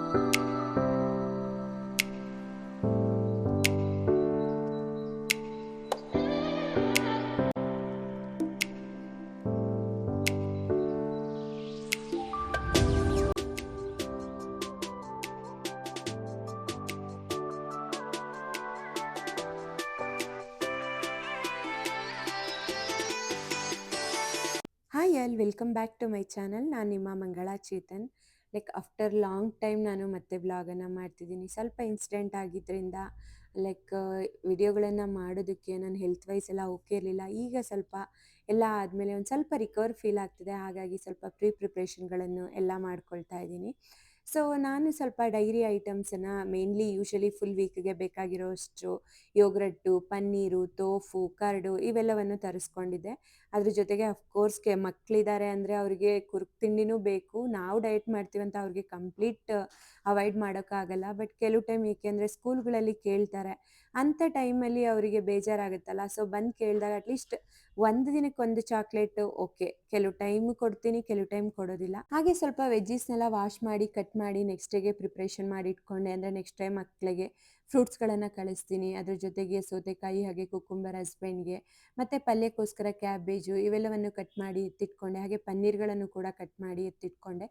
Hi all, welcome back to my channel. ನಾನು ನಿಮ್ಮ Mangala Chetan. After long time ನಾನು ಮತ್ತೆ ವ್ಲಾಗನ್ನು ಮಾಡ್ತಿದ್ದೀನಿ. ಸ್ವಲ್ಪ ಇನ್ಸಿಡೆಂಟ್ ಆಗಿದ್ದರಿಂದ ವಿಡಿಯೋಗಳನ್ನು ಮಾಡೋದಕ್ಕೆ ನನ್ನ ಹೆಲ್ತ್ ವೈಸ್ ಎಲ್ಲ ಓಕೆ ಇರಲಿಲ್ಲ. ಈಗ ಸ್ವಲ್ಪ ಎಲ್ಲ ಆದಮೇಲೆ ಒಂದು ಸ್ವಲ್ಪ ರಿಕವರ್ ಫೀಲ್ ಆಗ್ತಿದೆ. ಹಾಗಾಗಿ ಸ್ವಲ್ಪ ಪ್ರಿಪ್ರೇಷನ್ಗಳನ್ನು ಎಲ್ಲ ಮಾಡ್ಕೊಳ್ತಾ ಇದ್ದೀನಿ. ಸೊ ನಾನು ಸ್ವಲ್ಪ ಡೈರಿ ಐಟಮ್ಸನ್ನು ಮೇನ್ಲಿ ಯೂಶಲಿ ಫುಲ್ ವೀಕ್ಗೆ ಬೇಕಾಗಿರೋಷ್ಟು ಯೋಗರ್ಟು, ಪನ್ನೀರು, ತೋಫು, ಕರ್ಡು ಇವೆಲ್ಲವನ್ನು ತರಿಸ್ಕೊಂಡಿದ್ದೆ. ಅದ್ರ ಜೊತೆಗೆ ಅಫ್ಕೋರ್ಸ್ಗೆ ಮಕ್ಕಳಿದ್ದಾರೆ ಅಂದರೆ ಅವರಿಗೆ ಕುರುಕ್ ತಿಂಡಿನೂ ಬೇಕು. ನಾವು ಡಯಟ್ ಮಾಡ್ತೀವಂತ ಅವ್ರಿಗೆ ಕಂಪ್ಲೀಟ್ ಅವಾಯ್ಡ್ ಮಾಡೋಕ್ಕಾಗಲ್ಲ. ಬಟ್ ಕೆಲವು ಟೈಮ್ ಏಕೆಂದರೆ ಸ್ಕೂಲ್ಗಳಲ್ಲಿ ಕೇಳ್ತಾರೆ, ಅಂಥ ಟೈಮಲ್ಲಿ ಅವರಿಗೆ ಬೇಜಾರಾಗುತ್ತಲ್ಲ. ಸೊ ಬಂದು ಕೇಳಿದಾಗ ಅಟ್ಲೀಸ್ಟ್ ಒಂದು ದಿನಕ್ಕೆ ಒಂದು ಚಾಕ್ಲೇಟು ಓಕೆ, ಕೆಲವು ಟೈಮ್ ಕೊಡ್ತೀನಿ, ಕೆಲವು ಟೈಮ್ ಕೊಡೋದಿಲ್ಲ. ಹಾಗೆ ಸ್ವಲ್ಪ ವೆಜ್ಜೀಸ್ನೆಲ್ಲ ವಾಶ್ ಮಾಡಿ ಕಟ್ ಮಾಡಿ ನೆಕ್ಸ್ಟ್ ಡೇಗೆ ಪ್ರಿಪ್ರೇಷನ್ ಮಾಡಿ ಇಟ್ಕೊಂಡೆ. ಅಂದರೆ ನೆಕ್ಸ್ಟ್ ಟೈಮ್ ಮಕ್ಕಳಿಗೆ ಫ್ರೂಟ್ಸ್ಗಳನ್ನು ಕಳಿಸ್ತೀನಿ. ಅದ್ರ ಜೊತೆಗೆ ಸೌತೆಕಾಯಿ ಹಾಗೆ ಕುಕುಂಬರ್ ಹಸ್ಬೆಂಡ್ಗೆ, ಮತ್ತು ಪಲ್ಯಕ್ಕೋಸ್ಕರ ಕ್ಯಾಬೇಜು ಇವೆಲ್ಲವನ್ನು ಕಟ್ ಮಾಡಿ ಎತ್ತಿಟ್ಕೊಂಡೆ. ಹಾಗೆ ಪನ್ನೀರ್ಗಳನ್ನು ಕೂಡ ಕಟ್ ಮಾಡಿ ಎತ್ತಿಟ್ಕೊಂಡೆ.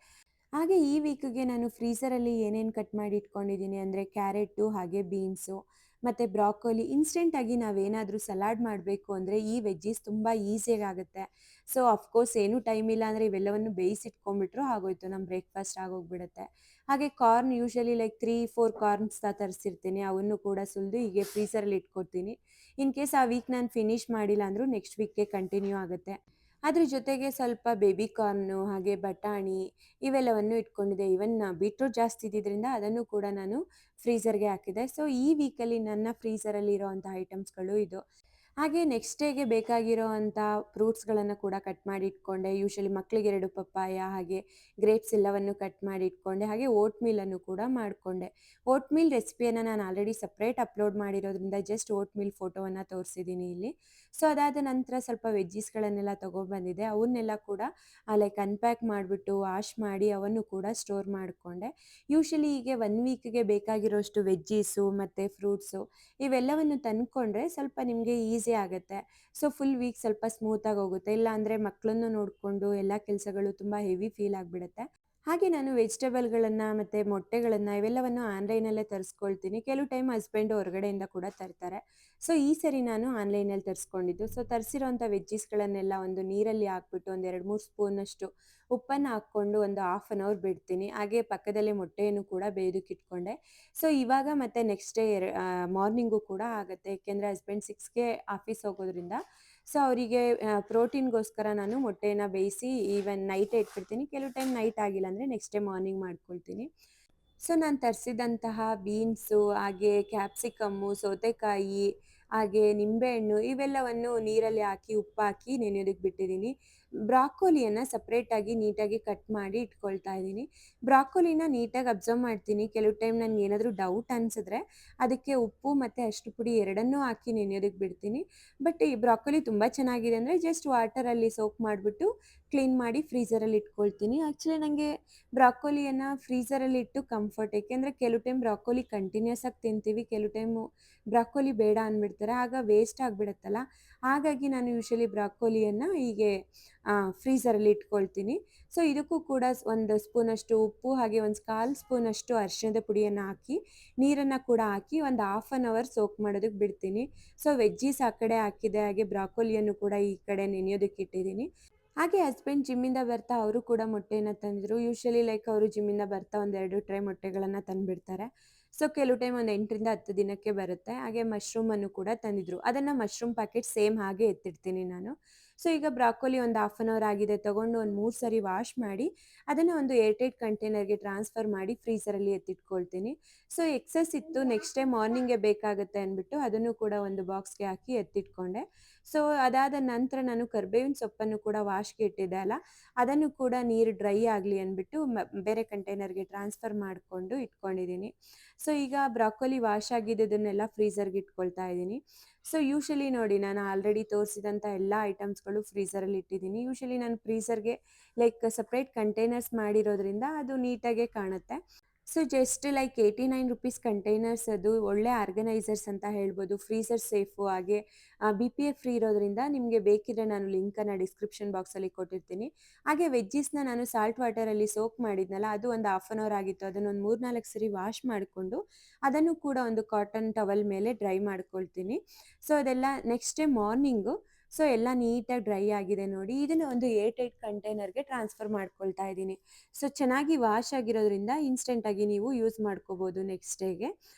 ಹಾಗೆ ಈ ವೀಕ್ಗೆ ನಾನು ಫ್ರೀಝರಲ್ಲಿ ಏನೇನು ಕಟ್ ಮಾಡಿ ಇಟ್ಕೊಂಡಿದ್ದೀನಿ ಅಂದರೆ ಕ್ಯಾರೆಟು, ಹಾಗೆ ಬೀನ್ಸು ಮತ್ತು ಬ್ರಾಕೋಲಿ. ಇನ್ಸ್ಟೆಂಟಾಗಿ ನಾವೇನಾದರೂ ಸಲಾಡ್ ಮಾಡಬೇಕು ಅಂದರೆ ಈ ವೆಜ್ಜೀಸ್ ತುಂಬ ಈಸಿಯಾಗಿ ಆಗುತ್ತೆ. ಸೊ ಅಫ್ಕೋರ್ಸ್ ಏನೂ ಟೈಮ್ ಇಲ್ಲ ಅಂದರೆ ಇವೆಲ್ಲವನ್ನು ಬೇಯಿಸಿಟ್ಕೊಂಡ್ಬಿಟ್ರು ಆಗೋಯ್ತು, ನಮ್ಮ ಬ್ರೇಕ್ಫಾಸ್ಟ್ ಆಗೋಗ್ಬಿಡುತ್ತೆ. ಹಾಗೆ ಕಾರ್ನ್ ಯೂಶಲಿ 3-4 ಕಾರ್ನ್ಸ್ ತರಿಸಿರ್ತೀನಿ. ಅವನ್ನು ಕೂಡ ಸುಲಿದು ಹೀಗೆ ಫ್ರೀಝರಲ್ಲಿ ಇಟ್ಕೊತೀನಿ. ಇನ್ ಕೇಸ್ ಆ ವೀಕ್ ನಾನು ಫಿನಿಷ್ ಮಾಡಿಲ್ಲ ಅಂದರೂ ನೆಕ್ಸ್ಟ್ ವೀಕ್ಗೆ ಕಂಟಿನ್ಯೂ ಆಗುತ್ತೆ. ಅದ್ರ ಜೊತೆಗೆ ಸ್ವಲ್ಪ ಬೇಬಿ ಕಾರ್ನು, ಹಾಗೆ ಬಟಾಣಿ ಇವೆಲ್ಲವನ್ನು ಇಟ್ಕೊಂಡಿದ್ದೆ. ಈವನ್ ಬೀಟ್ರೂಟ್ ಜಾಸ್ತಿ ಇದ್ದಿದ್ದರಿಂದ ಅದನ್ನು ಕೂಡ ನಾನು ಫ್ರೀಝರ್ಗೆ ಹಾಕಿದೆ. ಸೊ ಈ ವೀಕಲ್ಲಿ ನನ್ನ ಫ್ರೀಝರಲ್ಲಿ ಇರೋವಂಥ ಐಟಮ್ಸ್ಗಳು ಇದು. ಹಾಗೆ ನೆಕ್ಸ್ಟ್ ಡೇಗೆ ಬೇಕಾಗಿರೋ ಅಂಥ ಫ್ರೂಟ್ಸ್ಗಳನ್ನು ಕೂಡ ಕಟ್ ಮಾಡಿ ಇಟ್ಕೊಂಡೆ. ಯೂಶಲಿ ಮಕ್ಕಳಿಗೆ 2 ಪಪ್ಪಾಯ ಹಾಗೆ ಗ್ರೇಪ್ಸ್ ಎಲ್ಲವನ್ನು ಕಟ್ ಮಾಡಿ ಇಟ್ಕೊಂಡೆ. ಹಾಗೆ ಓಟ್ ಮೀಲನ್ನು ಕೂಡ ಮಾಡಿಕೊಂಡೆ. ಓಟ್ ಮೀಲ್ ರೆಸಿಪಿಯನ್ನು ನಾನು ಆಲ್ರೆಡಿ ಸಪ್ರೇಟ್ ಅಪ್ಲೋಡ್ ಮಾಡಿರೋದ್ರಿಂದ ಜಸ್ಟ್ ಓಟ್ ಮೀಲ್ ಫೋಟೋವನ್ನು ತೋರಿಸಿದ್ದೀನಿ ಇಲ್ಲಿ. ಸೊ ಅದಾದ ನಂತರ ಸ್ವಲ್ಪ ವೆಜ್ಜೀಸ್ಗಳನ್ನೆಲ್ಲ ತೊಗೊಬಂದಿದ್ದೆ. ಅವನ್ನೆಲ್ಲ ಕೂಡ ಅನ್ಪ್ಯಾಕ್ ಮಾಡಿಬಿಟ್ಟು ವಾಶ್ ಮಾಡಿ ಅವನ್ನು ಕೂಡ ಸ್ಟೋರ್ ಮಾಡಿಕೊಂಡೆ. ಯೂಶಲಿ ಹೀಗೆ 1 ವೀಕ್ಗೆ ಬೇಕಾಗಿರೋಷ್ಟು ವೆಜ್ಜೀಸು ಮತ್ತು ಫ್ರೂಟ್ಸು ಇವೆಲ್ಲವನ್ನು ತಂದ್ಕೊಂಡ್ರೆ ಸ್ವಲ್ಪ ನಿಮಗೆ ಈಸಿ ಆಗುತ್ತೆ. ಸೊ ಫುಲ್ ವೀಕ್ ಸ್ವಲ್ಪ ಸ್ಮೂತಾಗಿ ಹೋಗುತ್ತೆ. ಇಲ್ಲಾಂದರೆ ಮಕ್ಕಳನ್ನು ನೋಡಿಕೊಂಡು ಎಲ್ಲ ಕೆಲಸಗಳು ತುಂಬ ಹೆವಿ ಫೀಲ್ ಆಗಿಬಿಡುತ್ತೆ. ಹಾಗೆ ನಾನು ವೆಜಿಟೇಬಲ್ಗಳನ್ನು ಮತ್ತು ಮೊಟ್ಟೆಗಳನ್ನು ಇವೆಲ್ಲವನ್ನು ಆನ್ಲೈನಲ್ಲೇ ತರಿಸ್ಕೊಳ್ತೀನಿ. ಕೆಲವು ಟೈಮ್ ಹಸ್ಬೆಂಡು ಹೊರಗಡೆಯಿಂದ ಕೂಡ ತರ್ತಾರೆ. ಸೊ ಈ ಸರಿ ನಾನು ಆನ್ಲೈನಲ್ಲಿ ತರಿಸ್ಕೊಂಡಿದ್ದು. ಸೊ ತರಿಸಿರೋಂಥ ವೆಜ್ಜೀಸ್ಗಳನ್ನೆಲ್ಲ ಒಂದು ನೀರಲ್ಲಿ ಹಾಕ್ಬಿಟ್ಟು ಒಂದು 2-3 ಸ್ಪೂನಷ್ಟು ಉಪ್ಪನ್ನು ಹಾಕ್ಕೊಂಡು ಒಂದು ಹಾಫ್ ಆನ್ ಅವರ್ ಬಿಡ್ತೀನಿ. ಹಾಗೆ ಪಕ್ಕದಲ್ಲೇ ಮೊಟ್ಟೆಯನ್ನು ಕೂಡ ಬೇಯೋದಕ್ಕಿಟ್ಕೊಂಡೆ. ಸೊ ಇವಾಗ ಮತ್ತು ನೆಕ್ಸ್ಟ್ ಡೇ ಮಾರ್ನಿಂಗು ಕೂಡ ಆಗುತ್ತೆ. ಏಕೆಂದರೆ ಹಸ್ಬೆಂಡ್ 6ಗೆ ಆಫೀಸ್ ಹೋಗೋದ್ರಿಂದ ಸೊ ಅವರಿಗೆ ಪ್ರೋಟೀನ್ಗೋಸ್ಕರ ನಾನು ಮೊಟ್ಟೆಯನ್ನು ಬೇಯಿಸಿ ಈವನ್ ನೈಟೇ ಇಟ್ಬಿಡ್ತೀನಿ. ಕೆಲವು ಟೈಮ್ ನೈಟ್ ಆಗಿಲ್ಲ ಅಂದರೆ ನೆಕ್ಸ್ಟ್ ಡೇ ಮಾರ್ನಿಂಗ್ ಮಾಡ್ಕೊಳ್ತೀನಿ. ಸೊ ನಾನು ತರಿಸಿದಂತಹ ಬೀನ್ಸು, ಹಾಗೆ ಕ್ಯಾಪ್ಸಿಕಮ್ಮು, ಸೌತೆಕಾಯಿ, ಹಾಗೆ ನಿಂಬೆಹಣ್ಣು ಇವೆಲ್ಲವನ್ನು ನೀರಲ್ಲಿ ಹಾಕಿ ಉಪ್ಪು ಹಾಕಿ ನೆನೆಯೋದಕ್ಕೆ ಬಿಟ್ಟಿದ್ದೀನಿ. ಬ್ರಾಕೋಲಿಯನ್ನು ಸಪ್ರೇಟಾಗಿ ನೀಟಾಗಿ ಕಟ್ ಮಾಡಿ ಇಟ್ಕೊಳ್ತಾ ಇದ್ದೀನಿ. ಬ್ರಾಕೋಲಿನ ನೀಟಾಗಿ ಅಬ್ಸರ್ವ್ ಮಾಡ್ತೀನಿ. ಕೆಲವು ಟೈಮ್ ನನಗೆ ಏನಾದರೂ ಡೌಟ್ ಅನಿಸಿದ್ರೆ ಅದಕ್ಕೆ ಉಪ್ಪು ಮತ್ತು ಅರಿಶಿನ ಪುಡಿ ಎರಡನ್ನೂ ಹಾಕಿ ನೆನೆಯೋದಕ್ಕೆ ಬಿಡ್ತೀನಿ. ಬಟ್ ಈ ಬ್ರಾಕೋಲಿ ತುಂಬ ಚೆನ್ನಾಗಿದೆ ಅಂದರೆ ಜಸ್ಟ್ ವಾಟರಲ್ಲಿ ಸೋಕ್ ಮಾಡಿಬಿಟ್ಟು ಕ್ಲೀನ್ ಮಾಡಿ ಫ್ರೀಝರಲ್ಲಿ ಇಟ್ಕೊಳ್ತೀನಿ. ಆ್ಯಕ್ಚುಲಿ ನನಗೆ ಬ್ರಾಕೋಲಿಯನ್ನು ಫ್ರೀಝರಲ್ಲಿ ಇಟ್ಟು ಕಂಫರ್ಟ್. ಏಕೆಂದರೆ ಕೆಲವು ಟೈಮ್ ಬ್ರಾಕೋಲಿ ಕಂಟಿನ್ಯೂಸ್ ಆಗಿ ತಿಂತೀವಿ, ಕೆಲವು ಟೈಮು ಬ್ರಾಕೋಲಿ ಬೇಡ ಅಂದ್ಬಿಡ್ತಾರೆ, ಆಗ ವೇಸ್ಟ್ ಆಗಿಬಿಡುತ್ತಲ್ಲ. ಹಾಗಾಗಿ ನಾನು ಯೂಶಲಿ ಬ್ರಾಕೋಲಿಯನ್ನು ಹೀಗೆ ಫ್ರೀಝರಲ್ಲಿ ಇಟ್ಕೊಳ್ತೀನಿ. ಸೊ ಇದಕ್ಕೂ ಕೂಡ ಒಂದು ಸ್ಪೂನಷ್ಟು ಉಪ್ಪು ಹಾಗೆ ಒಂದು 1/4 ಸ್ಪೂನಷ್ಟು ಅರಿಶಿಣದ ಪುಡಿಯನ್ನು ಹಾಕಿ ನೀರನ್ನು ಕೂಡ ಹಾಕಿ ಒಂದು ಹಾಫ್ ಆನ್ ಅವರ್ ಸೋಕ್ ಮಾಡೋದಕ್ಕೆ ಬಿಡ್ತೀನಿ. ಸೊ ವೆಜ್ಜೀಸ್ ಆ ಕಡೆ ಹಾಕಿದೆ, ಹಾಗೆ ಬ್ರಾಕೋಲಿಯನ್ನು ಕೂಡ ಈ ಕಡೆ ನೆನೆಯೋದಕ್ಕೆ ಇಟ್ಟಿದ್ದೀನಿ. ಹಾಗೆ ಹಸ್ಬೆಂಡ್ ಜಿಮ್ಮಿಂದ ಬರ್ತಾ ಅವರು ಕೂಡ ಮೊಟ್ಟೆಯನ್ನು ತಂದಿದ್ರು. ಯೂಶಲಿ ಅವರು ಜಿಮ್ಮಿಂದ ಬರ್ತಾ ಒಂದು 2 ಟ್ರೈ ಮೊಟ್ಟೆಗಳನ್ನು ತಂದುಬಿಡ್ತಾರೆ. ಸೊ ಕೆಲವು ಟೈಮ್ ಒಂದು 8-10 ದಿನಕ್ಕೆ ಬರುತ್ತೆ. ಹಾಗೆ ಮಶ್ರೂಮನ್ನು ಕೂಡ ತಂದಿದ್ರು. ಅದನ್ನು ಮಶ್ರೂಮ್ ಪ್ಯಾಕೆಟ್ ಸೇಮ್ ಹಾಗೆ ಎತ್ತಿಡ್ತೀನಿ ನಾನು. ಸೊ ಈಗ ಬ್ರಾಕೋಲಿ ಒಂದು ಹಾಫ್ ಆನ್ ಅವರ್ ಆಗಿದೆ, ತೊಗೊಂಡು ಒಂದು 3 ಸರಿ ವಾಶ್ ಮಾಡಿ ಅದನ್ನು ಒಂದು ಏರ್ಟೈಟ್ ಕಂಟೈನರ್ಗೆ ಟ್ರಾನ್ಸ್ಫರ್ ಮಾಡಿ ಫ್ರೀಝರಲ್ಲಿ ಎತ್ತಿಟ್ಕೊಳ್ತೀನಿ. ಸೊ ಎಕ್ಸಸ್ ಇತ್ತು, ನೆಕ್ಸ್ಟ್ ಡೇ ಮಾರ್ನಿಂಗ್ಗೆ ಬೇಕಾಗುತ್ತೆ ಅಂದ್ಬಿಟ್ಟು ಅದನ್ನು ಕೂಡ ಒಂದು ಬಾಕ್ಸ್ಗೆ ಹಾಕಿ ಎತ್ತಿಟ್ಕೊಂಡೆ. ಸೊ ಅದಾದ ನಂತರ ನಾನು ಕರಿಬೇವಿನ ಸೊಪ್ಪನ್ನು ಕೂಡ ವಾಶ್ಗೆ ಇಟ್ಟಿದ್ದೆ ಅಲ್ಲ, ಅದನ್ನು ಕೂಡ ನೀರು ಡ್ರೈ ಆಗಲಿ ಅಂದ್ಬಿಟ್ಟು ಬೇರೆ ಕಂಟೈನರ್ಗೆ ಟ್ರಾನ್ಸ್ಫರ್ ಮಾಡಿಕೊಂಡು ಇಟ್ಕೊಂಡಿದ್ದೀನಿ. ಸೊ ಈಗ ಬ್ರಾಕೋಲಿ ವಾಶ್ ಆಗಿದ್ದನ್ನೆಲ್ಲ ಫ್ರೀಝರ್ಗೆ ಇಟ್ಕೊಳ್ತಾ ಇದ್ದೀನಿ. ಸೊ ಯೂಶಲಿ ನೋಡಿ, ನಾನು ಆಲ್ರೆಡಿ ತೋರಿಸಿದಂಥ ಎಲ್ಲ ಐಟಮ್ಸ್ಗಳು ಫ್ರೀಝರಲ್ಲಿ ಇಟ್ಟಿದ್ದೀನಿ. ಯೂಶಲಿ ನಾನು ಫ್ರೀಝರ್ಗೆ ಸಪ್ರೇಟ್ ಕಂಟೈನರ್ಸ್ ಮಾಡಿರೋದ್ರಿಂದ ಅದು ನೀಟಾಗೇ ಕಾಣುತ್ತೆ. So just like 89 rupees containers, ಅದು ಒಳ್ಳೆ ಆರ್ಗನೈಸರ್ಸ್ ಅಂತ ಹೇಳ್ಬೋದು. ಫ್ರೀಸರ್ ಸೇಫು, ಹಾಗೆ BPA ಫ್ರೀ ಇರೋದ್ರಿಂದ ನಿಮಗೆ ಬೇಕಿದ್ರೆ ನಾನು ಲಿಂಕನ್ನು ಡಿಸ್ಕ್ರಿಪ್ಷನ್ ಬಾಕ್ಸಲ್ಲಿ ಕೊಟ್ಟಿರ್ತೀನಿ. ಹಾಗೆ ವೆಜ್ಜೀಸ್ನ ನಾನು ಸಾಲ್ಟ್ ವಾಟರಲ್ಲಿ ಸೋಕ್ ಮಾಡಿದ್ನಲ್ಲ, ಅದು ಒಂದು ಹಾಫ್ ಆನ್ ಅವರ್ ಆಗಿತ್ತು. ಅದನ್ನೊಂದು 3-4 ಸರಿ ವಾಶ್ ಮಾಡಿಕೊಂಡು ಅದನ್ನು ಕೂಡ ಒಂದು ಕಾಟನ್ ಟವಲ್ ಮೇಲೆ ಡ್ರೈ ಮಾಡ್ಕೊಳ್ತೀನಿ. ಸೊ ಅದೆಲ್ಲ ನೆಕ್ಸ್ಟ್ ಡೇ ಮಾರ್ನಿಂಗು ಸೊ ಎಲ್ಲ ನೀಟಾಗಿ ಡ್ರೈ ಆಗಿದೆ ನೋಡಿ. ಇದನ್ನು ಒಂದು 8 ಕಂಟೈನರ್ಗೆ ಟ್ರಾನ್ಸ್ಫರ್ ಮಾಡ್ಕೊಳ್ತಾ ಇದ್ದೀನಿ. ಸೊ ಚೆನ್ನಾಗಿ ವಾಶ್ ಆಗಿರೋದ್ರಿಂದ ಇನ್ಸ್ಟೆಂಟಾಗಿ ನೀವು ಯೂಸ್ ಮಾಡ್ಕೋಬೋದು ನೆಕ್ಸ್ಟ್ ಡೇಗೆ.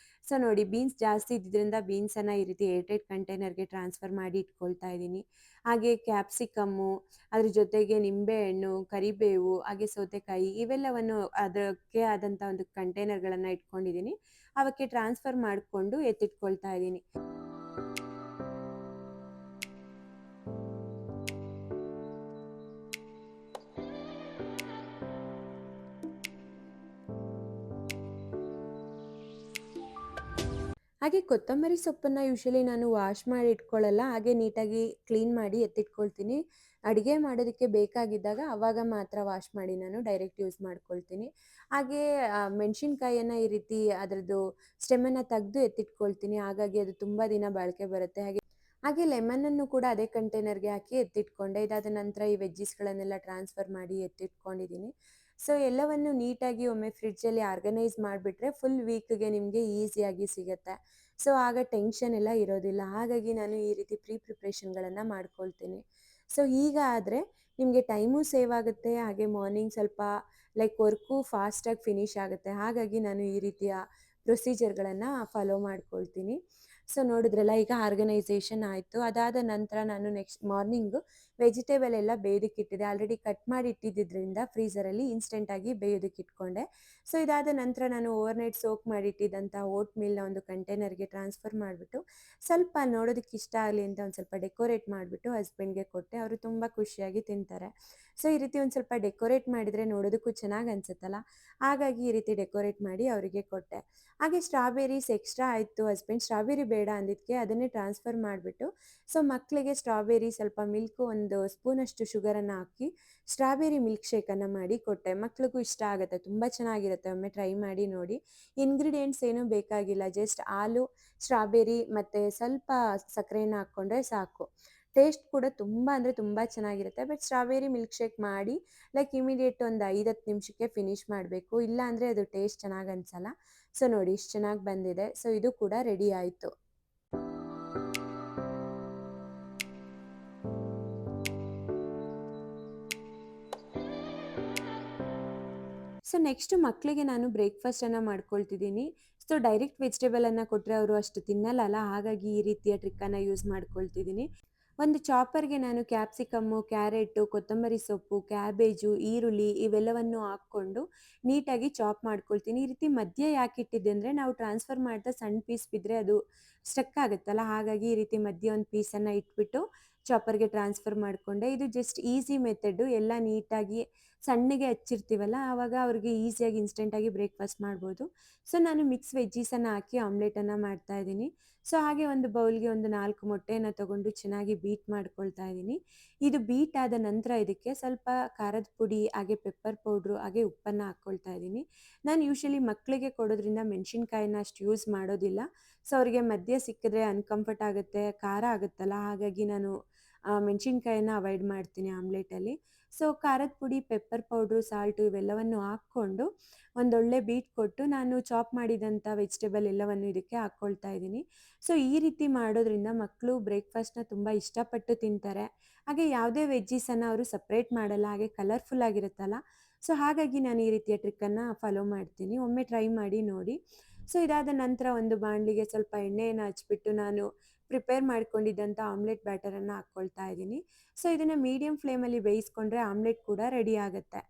ಸೊ ನೋಡಿ, ಬೀನ್ಸ್ ಜಾಸ್ತಿ ಇದ್ದಿದ್ದರಿಂದ ಬೀನ್ಸನ್ನು ಈ ರೀತಿ 8 ಕಂಟೈನರ್ಗೆ ಟ್ರಾನ್ಸ್ಫರ್ ಮಾಡಿ ಇಟ್ಕೊಳ್ತಾ ಇದ್ದೀನಿ. ಹಾಗೆ ಕ್ಯಾಪ್ಸಿಕಮ್ಮು, ಅದ್ರ ಜೊತೆಗೆ ನಿಂಬೆಹಣ್ಣು, ಕರಿಬೇವು, ಹಾಗೆ ಸೌತೆಕಾಯಿ ಇವೆಲ್ಲವನ್ನು ಅದಕ್ಕೆ ಆದಂಥ ಒಂದು ಕಂಟೈನರ್ಗಳನ್ನು ಇಟ್ಕೊಂಡಿದ್ದೀನಿ. ಅವಕ್ಕೆ ಟ್ರಾನ್ಸ್ಫರ್ ಮಾಡಿಕೊಂಡು ಎತ್ತಿಟ್ಕೊಳ್ತಾ ಇದ್ದೀನಿ. ಹಾಗೆ ಕೊತ್ತಂಬರಿ ಸೊಪ್ಪನ್ನು ಯೂಶಲಿ ನಾನು ವಾಶ್ ಮಾಡಿ ಇಟ್ಕೊಳ್ಳಲ್ಲ, ಹಾಗೆ ನೀಟಾಗಿ ಕ್ಲೀನ್ ಮಾಡಿ ಎತ್ತಿಟ್ಕೊಳ್ತೀನಿ. ಅಡುಗೆ ಮಾಡೋದಕ್ಕೆ ಬೇಕಾಗಿದ್ದಾಗ ಆವಾಗ ಮಾತ್ರ ವಾಶ್ ಮಾಡಿ ನಾನು ಡೈರೆಕ್ಟ್ ಯೂಸ್ ಮಾಡ್ಕೊಳ್ತೀನಿ. ಹಾಗೆ ಮೆಣಸಿನ್ಕಾಯಿಯನ್ನು ಈ ರೀತಿ ಅದರದ್ದು ಸ್ಟೆಮ್ಮನ್ನು ತೆಗೆದು ಎತ್ತಿಟ್ಕೊಳ್ತೀನಿ, ಹಾಗಾಗಿ ಅದು ತುಂಬ ದಿನ ಬಾಳಿಕೆ ಬರುತ್ತೆ. ಹಾಗೆ ಲೆಮನನ್ನು ಕೂಡ ಅದೇ ಕಂಟೈನರ್ಗೆ ಹಾಕಿ ಎತ್ತಿಟ್ಕೊಂಡೆ. ಇದಾದ ನಂತರ ಈ ವೆಜ್ಜೀಸ್ಗಳನ್ನೆಲ್ಲ ಟ್ರಾನ್ಸ್ಫರ್ ಮಾಡಿ ಎತ್ತಿಟ್ಕೊಂಡಿದ್ದೀನಿ. ಸೊ ಎಲ್ಲವನ್ನು ನೀಟಾಗಿ ಒಮ್ಮೆ ಫ್ರಿಡ್ಜಲ್ಲಿ ಆರ್ಗನೈಸ್ ಮಾಡಿಬಿಟ್ರೆ ಫುಲ್ ವೀಕ್ಗೆ ನಿಮಗೆ ಈಸಿಯಾಗಿ ಸಿಗುತ್ತೆ. ಸೊ ಆಗ ಟೆನ್ಷನ್ ಎಲ್ಲ ಇರೋದಿಲ್ಲ. ಹಾಗಾಗಿ ನಾನು ಈ ರೀತಿ ಪ್ರಿಪ್ರೇಷನ್ಗಳನ್ನು ಮಾಡ್ಕೊಳ್ತೀನಿ. ಸೊ ಈಗ ಆದರೆ ನಿಮಗೆ ಟೈಮು ಸೇವ್ ಆಗುತ್ತೆ, ಹಾಗೆ ಮಾರ್ನಿಂಗ್ ಸ್ವಲ್ಪ ಲೈಕ್ ವರ್ಕು ಫಾಸ್ಟಾಗಿ ಫಿನಿಶ್ ಆಗುತ್ತೆ. ಹಾಗಾಗಿ ನಾನು ಈ ರೀತಿಯ ಪ್ರೊಸೀಜರ್ಗಳನ್ನು ಫಾಲೋ ಮಾಡ್ಕೊಳ್ತೀನಿ. ಸೊ ನೋಡಿದ್ರಲ್ಲ, ಈಗ ಆರ್ಗನೈಸೇಷನ್ ಆಯಿತು. ಅದಾದ ನಂತರ ನಾನು ನೆಕ್ಸ್ಟ್ ಮಾರ್ನಿಂಗು ವೆಜಿಟೇಬಲ್ ಎಲ್ಲ ಬೇಯೋದಕ್ಕಿಟ್ಟಿದ್ದೆ. ಆಲ್ರೆಡಿ ಕಟ್ ಮಾಡಿ ಇಟ್ಟಿದ್ದರಿಂದ ಫ್ರೀಸರಲ್ಲಿ ಇನ್ಸ್ಟೆಂಟಾಗಿ ಬೇಯೋದಕ್ಕಿಟ್ಕೊಂಡೆ. ಸೊ ಇದಾದ ನಂತರ ನಾನು ಓವರ್ನೈಟ್ ಸೋಕ್ ಮಾಡಿಟ್ಟಿದ್ದಂಥ ಓಟ್ ಮೀಲ್ನ ಒಂದು ಕಂಟೈನರ್ಗೆ ಟ್ರಾನ್ಸ್ಫರ್ ಮಾಡಿಬಿಟ್ಟು ಸ್ವಲ್ಪ ನೋಡೋದಕ್ಕೆ ಇಷ್ಟ ಆಗಲಿ ಅಂತ ಒಂದು ಸ್ವಲ್ಪ ಡೆಕೋರೇಟ್ ಮಾಡಿಬಿಟ್ಟು ಹಸ್ಬೆಂಡ್ಗೆ ಕೊಟ್ಟೆ. ಅವರು ತುಂಬ ಖುಷಿಯಾಗಿ ತಿಂತಾರೆ. ಸೊ ಈ ರೀತಿ ಒಂದು ಸ್ವಲ್ಪ ಡೆಕೋರೇಟ್ ಮಾಡಿದರೆ ನೋಡೋದಕ್ಕೂ ಚೆನ್ನಾಗಿ ಅನಿಸುತ್ತಲ್ಲ, ಹಾಗಾಗಿ ಈ ರೀತಿ ಡೆಕೋರೇಟ್ ಮಾಡಿ ಅವರಿಗೆ ಕೊಟ್ಟೆ. ಹಾಗೆ ಸ್ಟ್ರಾಬೆರೀಸ್ ಎಕ್ಸ್ಟ್ರಾ ಆಯಿತು, ಹಸ್ಬೆಂಡ್ ಸ್ಟ್ರಾಬೆರಿ ಬೇಡ ಅಂದಿದ್ದಕ್ಕೆ ಅದನ್ನೇ ಟ್ರಾನ್ಸ್ಫರ್ ಮಾಡಿಬಿಟ್ಟು ಸೊ ಮಕ್ಕಳಿಗೆ ಸ್ಟ್ರಾಬೆರಿ, ಸ್ವಲ್ಪ ಮಿಲ್ಕು, ಒಂದು ಸ್ಪೂನಷ್ಟು ಶುಗರನ್ನು ಹಾಕಿ ಸ್ಟ್ರಾಬೆರಿ ಮಿಲ್ಕ್ ಶೇಕನ್ನು ಮಾಡಿ ಕೊಟ್ಟೆ. ಮಕ್ಳಿಗೂ ಇಷ್ಟ ಆಗುತ್ತೆ, ತುಂಬ ಚೆನ್ನಾಗಿರುತ್ತೆ, ಒಮ್ಮೆ ಟ್ರೈ ಮಾಡಿ ನೋಡಿ. ಇಂಗ್ರೀಡಿಯೆಂಟ್ಸ್ ಏನೂ ಬೇಕಾಗಿಲ್ಲ, ಜಸ್ಟ್ ಹಾಲು, ಸ್ಟ್ರಾಬೆರಿ ಮತ್ತು ಸ್ವಲ್ಪ ಸಕ್ಕರೆಯನ್ನು ಹಾಕ್ಕೊಂಡ್ರೆ ಸಾಕು. ಟೇಸ್ಟ್ ಕೂಡ ತುಂಬ ಅಂದರೆ ತುಂಬ ಚೆನ್ನಾಗಿರುತ್ತೆ. ಬಟ್ ಸ್ಟ್ರಾಬೆರಿ ಮಿಲ್ಕ್ ಶೇಕ್ ಮಾಡಿ ಲೈಕ್ ಇಮಿಡಿಯೇಟ್ ಒಂದು 5-10 ನಿಮಿಷಕ್ಕೆ ಫಿನಿಶ್ ಮಾಡಬೇಕು, ಇಲ್ಲಾಂದರೆ ಅದು ಟೇಸ್ಟ್ ಚೆನ್ನಾಗಿ ಅನಿಸಲ್ಲ. ಸೊ ನೋಡಿ, ಇಷ್ಟು ಚೆನ್ನಾಗಿ ಬಂದಿದೆ. ಸೊ ಇದು ಕೂಡ ರೆಡಿ ಆಯಿತು. ಸೊ ನೆಕ್ಸ್ಟ್ ಮಕ್ಕಳಿಗೆ ನಾನು ಬ್ರೇಕ್ಫಾಸ್ಟನ್ನು ಮಾಡ್ಕೊಳ್ತಿದ್ದೀನಿ. ಸೊ ಡೈರೆಕ್ಟ್ ವೆಜಿಟೇಬಲನ್ನು ಕೊಟ್ಟರೆ ಅವರು ಅಷ್ಟು ತಿನ್ನಲ್ಲ, ಹಾಗಾಗಿ ಈ ರೀತಿಯ ಟ್ರಿಕ್ಕನ್ನು ಯೂಸ್ ಮಾಡ್ಕೊಳ್ತಿದ್ದೀನಿ. ಒಂದು ಚಾಪರ್ಗೆ ನಾನು ಕ್ಯಾಪ್ಸಿಕಮ್ಮು, ಕ್ಯಾರೆಟು, ಕೊತ್ತಂಬರಿ ಸೊಪ್ಪು, ಕ್ಯಾಬೇಜು, ಈರುಳ್ಳಿ ಇವೆಲ್ಲವನ್ನು ಹಾಕ್ಕೊಂಡು ನೀಟಾಗಿ ಚಾಪ್ ಮಾಡ್ಕೊಳ್ತೀನಿ. ಈ ರೀತಿ ಮಧ್ಯೆ ಯಾಕೆ ಇಟ್ಟಿದ್ದೆ ಅಂದರೆ, ನಾವು ಟ್ರಾನ್ಸ್ಫರ್ ಮಾಡ್ತಾ ಸಣ್ಣ ಪೀಸ್ ಬಿದ್ದರೆ ಅದು ಸ್ಟಕ್ ಆಗುತ್ತಲ್ಲ, ಹಾಗಾಗಿ ಈ ರೀತಿ ಮಧ್ಯೆ ಒಂದು ಪೀಸನ್ನು ಇಟ್ಬಿಟ್ಟು ಚಾಪರ್ಗೆ ಟ್ರಾನ್ಸ್ಫರ್ ಮಾಡಿಕೊಂಡೆ. ಇದು ಜಸ್ಟ್ ಈಸಿ ಮೆಥಡು. ಎಲ್ಲ ನೀಟಾಗಿ ಸಣ್ಣಗೆ ಹಚ್ಚಿರ್ತೀವಲ್ಲ, ಆವಾಗ ಅವ್ರಿಗೆ ಈಸಿಯಾಗಿ ಇನ್ಸ್ಟೆಂಟಾಗಿ ಬ್ರೇಕ್ಫಾಸ್ಟ್ ಮಾಡ್ಬೋದು. ಸೊ ನಾನು ಮಿಕ್ಸ್ ವೆಜ್ಜೀಸನ್ನು ಹಾಕಿ ಆಮ್ಲೆಟನ್ನು ಮಾಡ್ತಾಯಿದ್ದೀನಿ. ಸೊ ಹಾಗೆ ಒಂದು ಬೌಲ್ಗೆ ಒಂದು 4 ಮೊಟ್ಟೆಯನ್ನು ತೊಗೊಂಡು ಚೆನ್ನಾಗಿ ಬೀಟ್ ಮಾಡ್ಕೊಳ್ತಾ ಇದ್ದೀನಿ. ಇದು ಬೀಟ್ ಆದ ನಂತರ ಇದಕ್ಕೆ ಸ್ವಲ್ಪ ಖಾರದ ಪುಡಿ, ಹಾಗೆ ಪೆಪ್ಪರ್ ಪೌಡ್ರು, ಹಾಗೆ ಉಪ್ಪನ್ನು ಹಾಕ್ಕೊಳ್ತಾ ಇದ್ದೀನಿ. ನಾನು ಯೂಶಲಿ ಮಕ್ಕಳಿಗೆ ಕೊಡೋದ್ರಿಂದ ಮೆಣಸಿನ್ಕಾಯಿನ ಅಷ್ಟು ಯೂಸ್ ಮಾಡೋದಿಲ್ಲ. ಸೊ ಅವರಿಗೆ ಮಧ್ಯೆ ಸಿಕ್ಕಿದ್ರೆ ಅನ್ಕಂಫರ್ಟ್ ಆಗುತ್ತೆ, ಖಾರ ಆಗುತ್ತಲ್ಲ, ಹಾಗಾಗಿ ನಾನು ಮೆಣಸಿನ್ಕಾಯಿನ ಅವಾಯ್ಡ್ ಮಾಡ್ತೀನಿ ಆಮ್ಲೆಟಲ್ಲಿ. ಸೊ ಖಾರದ ಪುಡಿ, ಪೆಪ್ಪರ್ ಪೌಡ್ರು, ಸಾಲ್ಟು ಇವೆಲ್ಲವನ್ನು ಹಾಕ್ಕೊಂಡು ಒಂದೊಳ್ಳೆ ಬೀಟ್ ಕೊಟ್ಟು ನಾನು ಚಾಪ್ ಮಾಡಿದಂಥ ವೆಜಿಟೇಬಲ್ ಎಲ್ಲವನ್ನು ಇದಕ್ಕೆ ಹಾಕ್ಕೊಳ್ತಾ ಇದ್ದೀನಿ. ಸೊ ಈ ರೀತಿ ಮಾಡೋದ್ರಿಂದ ಮಕ್ಕಳು ಬ್ರೇಕ್ಫಾಸ್ಟ್ನ ತುಂಬ ಇಷ್ಟಪಟ್ಟು ತಿಂತಾರೆ. ಹಾಗೆ ಯಾವುದೇ ವೆಜ್ಜೀಸನ್ನು ಅವರು ಸಪ್ರೇಟ್ ಮಾಡಲ್ಲ, ಹಾಗೆ ಕಲರ್ಫುಲ್ ಆಗಿರುತ್ತಲ್ಲ. ಸೊ ಹಾಗಾಗಿ ನಾನು ಈ ರೀತಿಯ ಟ್ರಿಕ್ಕನ್ನು ಫಾಲೋ ಮಾಡ್ತೀನಿ. ಒಮ್ಮೆ ಟ್ರೈ ಮಾಡಿ ನೋಡಿ. ಸೊ ಇದಾದ ನಂತರ ಒಂದು ಬಾಣಲಿಗೆ ಸ್ವಲ್ಪ ಎಣ್ಣೆಯನ್ನು ಹಚ್ಬಿಟ್ಟು ನಾನು ಪ್ರಿಪೇರ್ ಮಾಡ್ಕೊಂಡಿದ್ದಂಥ ಆಮ್ಲೆಟ್ ಬ್ಯಾಟರನ್ನು ಹಾಕ್ಕೊಳ್ತಾ ಇದ್ದೀನಿ. ಸೊ ಇದನ್ನು ಮೀಡಿಯಮ್ ಫ್ಲೇಮಲ್ಲಿ ಬೇಯಿಸ್ಕೊಂಡ್ರೆ ಆಮ್ಲೆಟ್ ಕೂಡ ರೆಡಿ ಆಗುತ್ತೆ.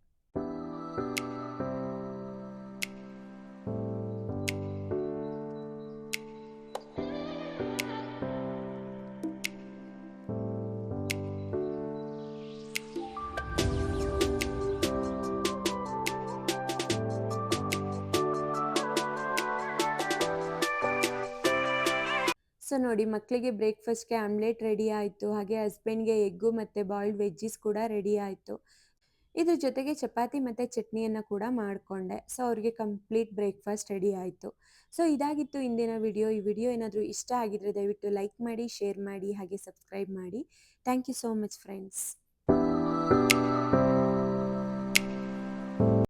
ಸೊ ನೋಡಿ, ಮಕ್ಕಳಿಗೆ ಬ್ರೇಕ್ಫಾಸ್ಟ್ಗೆ ಆಮ್ಲೆಟ್ ರೆಡಿ ಆಯಿತು, ಹಾಗೆ ಹಸ್ಬೆಂಡ್ಗೆ ಎಗ್ಗು ಮತ್ತು ಬಾಯ್ಲ್ಡ್ ವೆಜ್ಜೀಸ್ ಕೂಡ ರೆಡಿ ಆಯಿತು. ಇದ್ರ ಜೊತೆಗೆ ಚಪಾತಿ ಮತ್ತು ಚಟ್ನಿಯನ್ನು ಕೂಡ ಮಾಡಿಕೊಂಡೆ. ಸೊ ಅವ್ರಿಗೆ ಕಂಪ್ಲೀಟ್ ಬ್ರೇಕ್‌ಫಾಸ್ಟ್ ರೆಡಿ ಆಯಿತು. ಸೊ ಇದಾಗಿತ್ತು ಇಂದಿನ ವಿಡಿಯೋ. ಈ ವಿಡಿಯೋ ಏನಾದರೂ ಇಷ್ಟ ಆಗಿದ್ರೆ ದಯವಿಟ್ಟು ಲೈಕ್ ಮಾಡಿ, ಶೇರ್ ಮಾಡಿ, ಹಾಗೆ ಸಬ್ಸ್ಕ್ರೈಬ್ ಮಾಡಿ. Thank you so much friends.